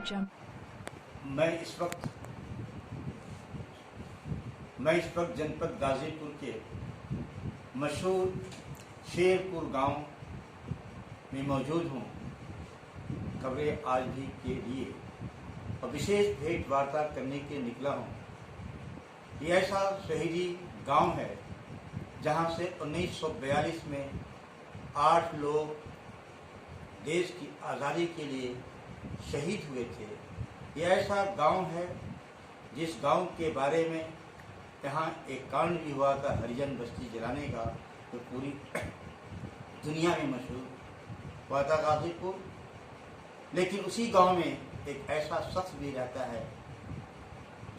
मैं इस वक्त जनपद गाजीपुर के मशहूर शेरपुर गांव में मौजूद हूं। खबरें आज भी के लिए और विशेष भेंट वार्ता करने के निकला हूं। ये ऐसा शहीदी गांव है जहां से 1942 में 8 लोग देश की आज़ादी के लिए शहीद हुए थे। ये ऐसा गांव है जिस गांव के बारे में यहाँ एक कांड भी हुआ था हरिजन बस्ती जलाने का, तो पूरी दुनिया में मशहूर हुआ था गाजीपुर। लेकिन उसी गांव में एक ऐसा शख्स भी रहता है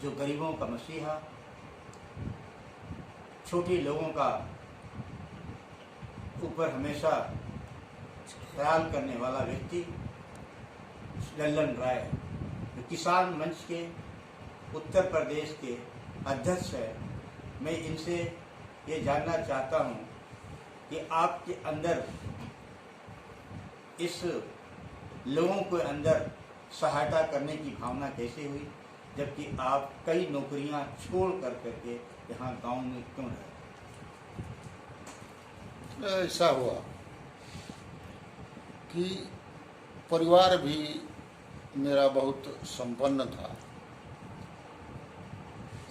जो गरीबों का मसीहा, छोटे लोगों का ऊपर हमेशा ख्याल करने वाला व्यक्ति, लल्लन राय, जो किसान मंच के उत्तर प्रदेश के अध्यक्ष है। मैं इनसे ये जानना चाहता हूँ कि आपके अंदर इस लोगों के अंदर सहायता करने की भावना कैसे हुई, जबकि आप कई नौकरियां छोड़ करके यहाँ गांव में क्यों रहे? ऐसा हुआ कि परिवार भी मेरा बहुत संपन्न था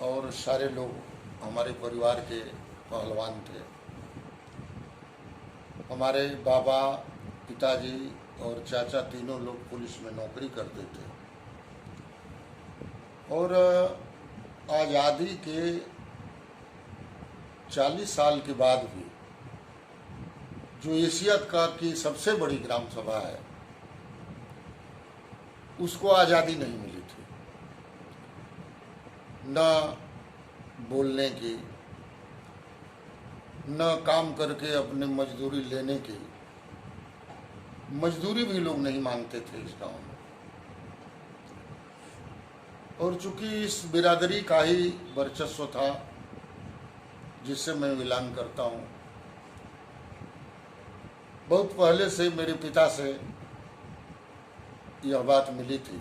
और सारे लोग हमारे परिवार के पहलवान थे। हमारे बाबा, पिताजी और चाचा तीनों लोग पुलिस में नौकरी करते थे और आज़ादी के 40 साल के बाद भी जो एशिया का की सबसे बड़ी ग्राम सभा है, उसको आज़ादी नहीं मिली थी। न बोलने की, न काम करके अपने मजदूरी लेने की। मजदूरी भी लोग नहीं मांगते थे इस गांव में। और चूंकि इस बिरादरी का ही वर्चस्व था जिससे मैं बिलोंग करता हूं, बहुत पहले से मेरे पिता से यह बात मिली थी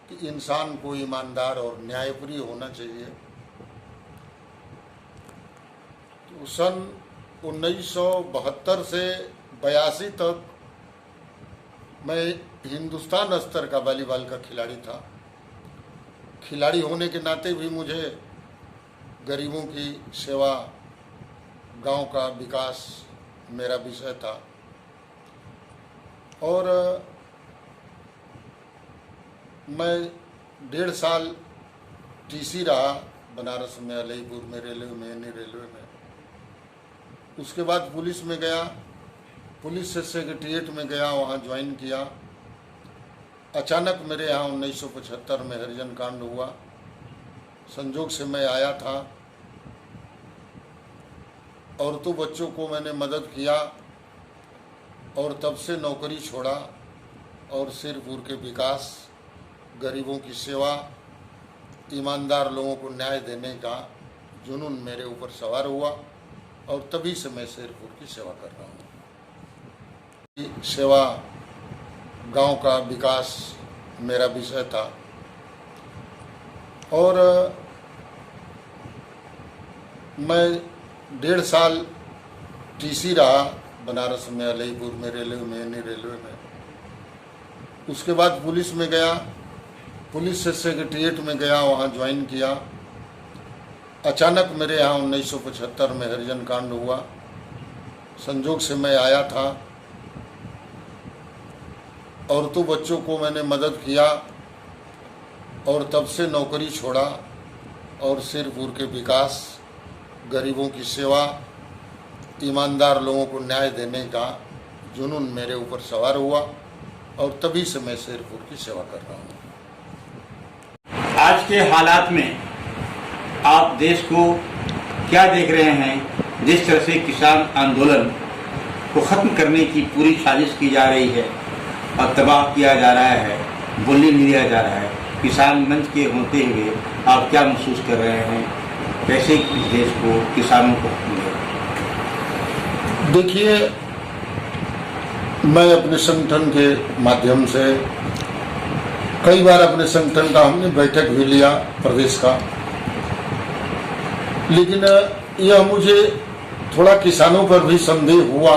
कि इंसान को ईमानदार और न्यायप्रिय होना चाहिए। तो सन 1972 से 82 तक मैं हिंदुस्तान स्तर का वॉलीबॉल का खिलाड़ी था। खिलाड़ी होने के नाते भी मुझे गरीबों की सेवा, गांव का विकास मेरा विषय था। और मैं 1.5 साल टीसी रहा बनारस में, अलईपुर में, रेलवे में, यानी रेलवे में। उसके बाद पुलिस में गया, पुलिस से सेक्रेटरिएट में गया, वहाँ ज्वाइन किया। अचानक मेरे यहाँ 1975 में हरिजन कांड हुआ। संजोग से मैं आया था और तो बच्चों को मैंने मदद किया और तब से नौकरी छोड़ा और सिरपुर के विकास, गरीबों की सेवा, ईमानदार लोगों को न्याय देने का जुनून मेरे ऊपर सवार हुआ और तभी से मैं सिरपुर की सेवा कर रहा हूँ। सेवा, गांव का विकास मेरा विषय था। और मैं 1.5 साल टीसी रहा बनारस में, अलईपुर में, रेलवे में, यानी रेलवे में। उसके बाद पुलिस में गया, पुलिस से सेक्रेटरिएट में गया, वहाँ ज्वाइन किया। अचानक मेरे यहाँ 1975 में हरिजन कांड हुआ। संजोग से मैं आया था और तो बच्चों को मैंने मदद किया और तब से नौकरी छोड़ा और सिरपुर के विकास, गरीबों की सेवा, ईमानदार लोगों को न्याय देने का जुनून मेरे ऊपर सवार हुआ और तभी से मैं सिरपुर की सेवा कर रहा हूँ। आज के हालात में आप देश को क्या देख रहे हैं? जिस तरह से किसान आंदोलन को खत्म करने की पूरी साजिश की जा रही है और तबाह किया जा रहा है, बुली लिया जा रहा है, किसान मंच के होते हुए आप क्या महसूस कर रहे हैं? कैसे इस देश को, किसानों को मिलेगा? देखिए, मैं अपने संगठन के माध्यम से कई बार अपने संगठन का हमने बैठक भी लिया प्रदेश का, लेकिन यह मुझे थोड़ा किसानों पर भी संदेह हुआ,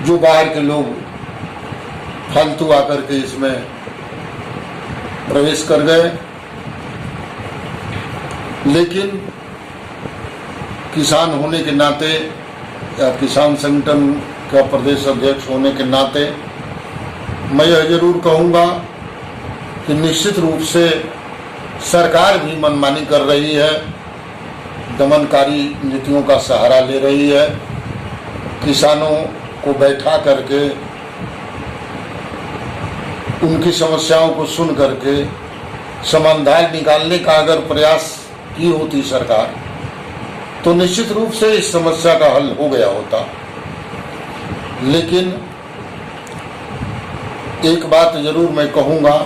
जो बाहर के लोग फालतू आकर के इसमें प्रवेश कर गए। लेकिन किसान होने के नाते या किसान संगठन का प्रदेश अध्यक्ष होने के नाते मैं यह जरूर कहूँगा कि निश्चित रूप से सरकार भी मनमानी कर रही है, दमनकारी नीतियों का सहारा ले रही है। किसानों को बैठा करके उनकी समस्याओं को सुन करके समाधान निकालने का अगर प्रयास की होती सरकार, तो निश्चित रूप से इस समस्या का हल हो गया होता। लेकिन एक बात जरूर मैं कहूँगा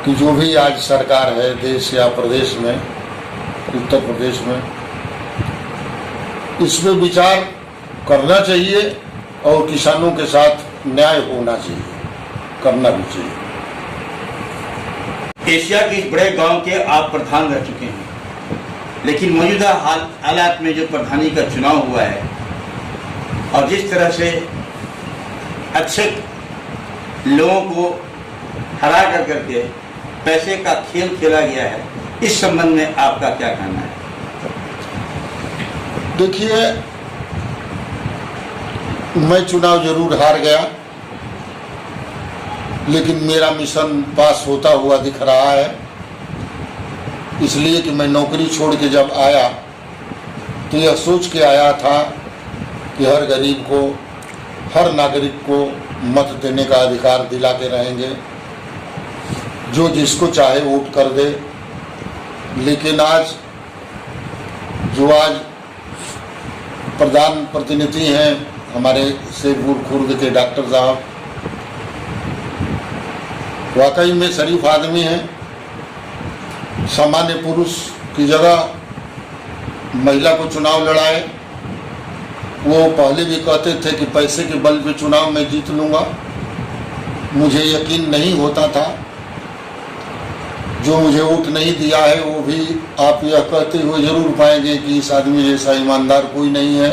कि जो भी आज सरकार है देश या प्रदेश में, उत्तर प्रदेश में, इसमें विचार करना चाहिए और किसानों के साथ न्याय होना चाहिए, करना भी चाहिए। एशिया के इस बड़े गांव के आप प्रधान रह चुके हैं, लेकिन मौजूदा हालात में जो प्रधानी का चुनाव हुआ है और जिस तरह से अच्छे लोगों को हरा कर करके पैसे का खेल खेला गया है, इस संबंध में आपका क्या कहना है? देखिए, मैं चुनाव जरूर हार गया, लेकिन मेरा मिशन पास होता हुआ दिख रहा है। इसलिए कि मैं नौकरी छोड़ के जब आया तो यह सोच के आया था कि हर गरीब को, हर नागरिक को मत देने का अधिकार दिला के रहेंगे, जो जिसको चाहे वोट कर दे। लेकिन आज प्रधान प्रतिनिधि हैं हमारे शेरपुर खुर्द के डॉक्टर साहब, वाकई में शरीफ आदमी हैं। सामान्य पुरुष की जगह महिला को चुनाव लड़ाए। वो पहले भी कहते थे कि पैसे के बल पे चुनाव में जीत लूँगा। मुझे यकीन नहीं होता था। जो मुझे वोट नहीं दिया है वो भी आप यह कहते हुए जरूर पाएंगे कि इस आदमी जैसा ईमानदार कोई नहीं है।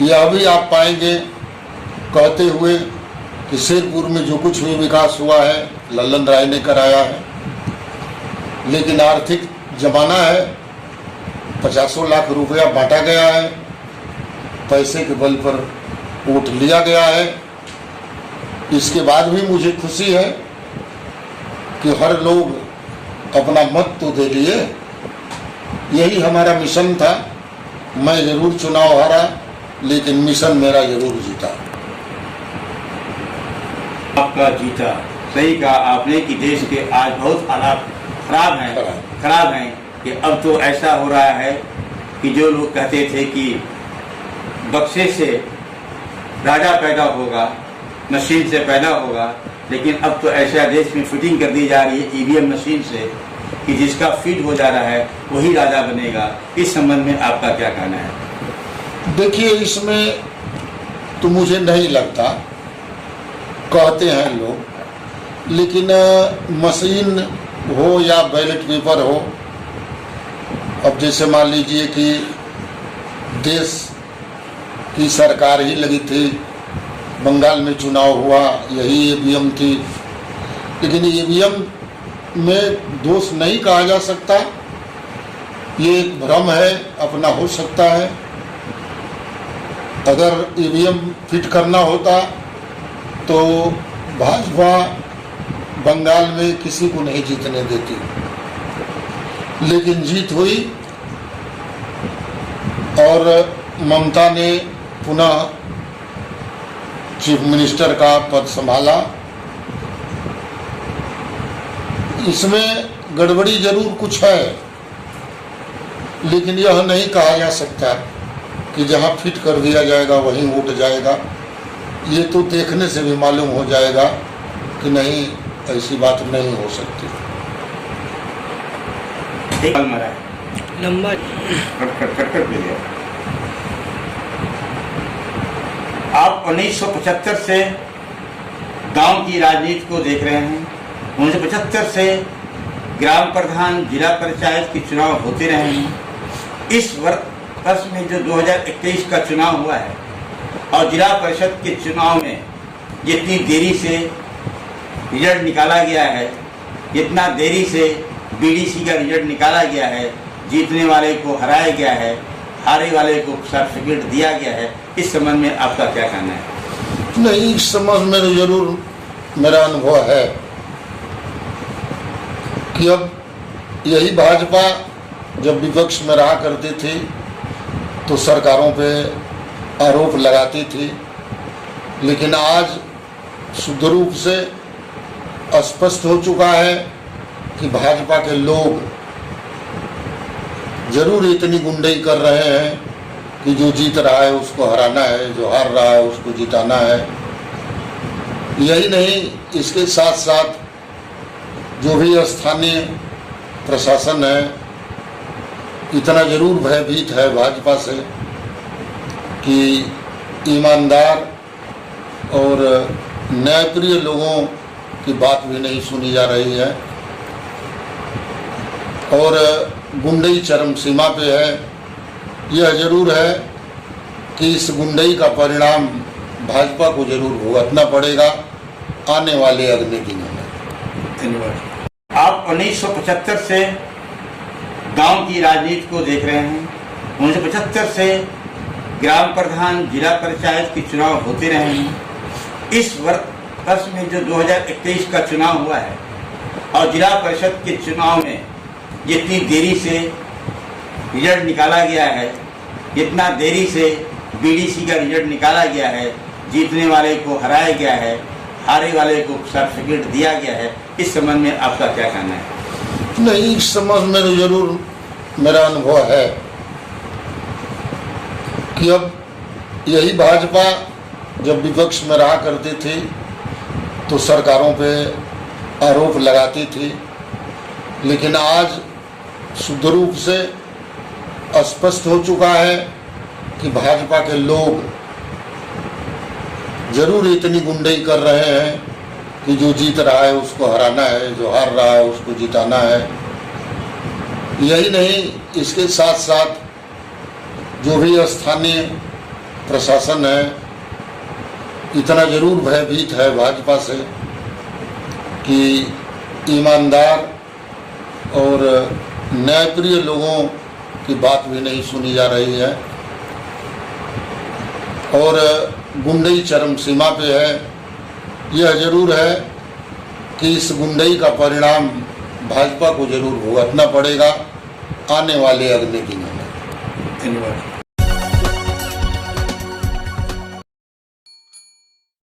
यह भी आप पाएंगे कहते हुए कि शेरपुर में जो कुछ भी विकास हुआ है लल्लन राय ने कराया है। लेकिन आर्थिक जमाना है, 50 लाख रुपया बांटा गया है, पैसे के बल पर वोट लिया गया है। इसके बाद भी मुझे खुशी है कि हर लोग अपना मत तो दे लिए। यही हमारा मिशन था। मैं जरूर चुनाव हारा, लेकिन मिशन मेरा जरूर जीता। आपका जीता, सही कहा आपने कि देश के आज बहुत हालात खराब हैं कि अब तो ऐसा हो रहा है कि जो लोग कहते थे कि बक्से से राजा पैदा होगा, मशीन से पैदा होगा, लेकिन अब तो ऐसा देश में फिटिंग कर दी जा रही है ईवीएम मशीन से कि जिसका फिट हो जा रहा है वही राजा बनेगा। इस संबंध में आपका क्या कहना है? देखिए, इसमें तो मुझे नहीं लगता, कहते हैं लोग, लेकिन मशीन हो या बैलेट पेपर हो, अब जैसे मान लीजिए कि देश की सरकार ही लगी थी, बंगाल में चुनाव हुआ, यही ईवीएम थी। लेकिन ईवीएम में दोष नहीं कहा जा सकता, ये एक भ्रम है, अपना हो सकता है। अगर ईवीएम फिट करना होता तो भाजपा बंगाल में किसी को नहीं जीतने देती, लेकिन जीत हुई और ममता ने पुनः चीफ मिनिस्टर का पद संभाला। इसमें गड़बड़ी जरूर कुछ है, लेकिन यह नहीं कहा जा सकता कि जहां फिट कर दिया जाएगा वहीं वोट जाएगा। ये तो देखने से भी मालूम हो जाएगा कि नहीं, ऐसी बात नहीं हो सकती। लंबा आप 1975 से गांव की राजनीति को देख रहे हैं। 1975 से ग्राम प्रधान, जिला पंचायत के चुनाव होते रहे हैं। इस वर्ष में जो 2021 का चुनाव हुआ है और जिला परिषद के चुनाव में जितनी देरी से रिजल्ट निकाला गया है, जितना देरी से बीडीसी का रिजल्ट निकाला गया है, जीतने वाले को हराया गया है, हारे वाले को सर्टिफिकेट दिया गया है, इस संबंध में आपका क्या कहना है? नहीं, इस संबंध में तो जरूर मेरा अनुभव है कि अब यही भाजपा जब विपक्ष में रहा करती थी तो सरकारों पे आरोप लगाती थी, लेकिन आज शुद्ध रूप से स्पष्ट हो चुका है कि भाजपा के लोग जरूर इतनी गुंडई कर रहे हैं कि जो जीत रहा है उसको हराना है, जो हार रहा है उसको जिताना है। यही नहीं, इसके साथ साथ जो भी स्थानीय प्रशासन है इतना जरूर भयभीत है भाजपा से कि ईमानदार और न्यायप्रिय लोगों की बात भी नहीं सुनी जा रही है और गुंडई चरम सीमा पे है। यह जरूर है कि इस गुंडई का परिणाम भाजपा को जरूर भुगतना पड़ेगा आने वाले अगले दिनों में। धन्यवाद। आप 1975 से गांव की राजनीति को देख रहे हैं। 1975 से ग्राम प्रधान, जिला पंचायत के चुनाव होते रहे हैं। इस वर्ष में जो 2021 का चुनाव हुआ है और जिला परिषद के चुनाव में जितनी देरी से रिजल्ट निकाला गया है, जितना देरी से बीडीसी का रिजल्ट निकाला गया है, जीतने वाले को हराया गया है, हारे वाले को सर्टिफिकेट दिया गया है, इस संबंध में आपका क्या कहना है? नहीं, इस संबंध में तो जरूर मेरा अनुभव है कि अब यही भाजपा जब विपक्ष में रहा करती थी तो सरकारों पे आरोप लगाती थी, लेकिन आज शुद्ध रूप से स्पष्ट हो चुका है कि भाजपा के लोग जरूर इतनी गुंडई कर रहे हैं कि जो जीत रहा है उसको हराना है, जो हार रहा है उसको जिताना है। यही नहीं, इसके साथ साथ जो भी स्थानीय प्रशासन है इतना जरूर भयभीत है भाजपा से कि ईमानदार और न्यायप्रिय लोगों की बात भी नहीं सुनी जा रही है और गुंडई चरम सीमा पे है। यह जरूर है कि इस गुंडई का परिणाम भाजपा को जरूर भुगतना पड़ेगा आने वाले अगले दिनों में। धन्यवाद।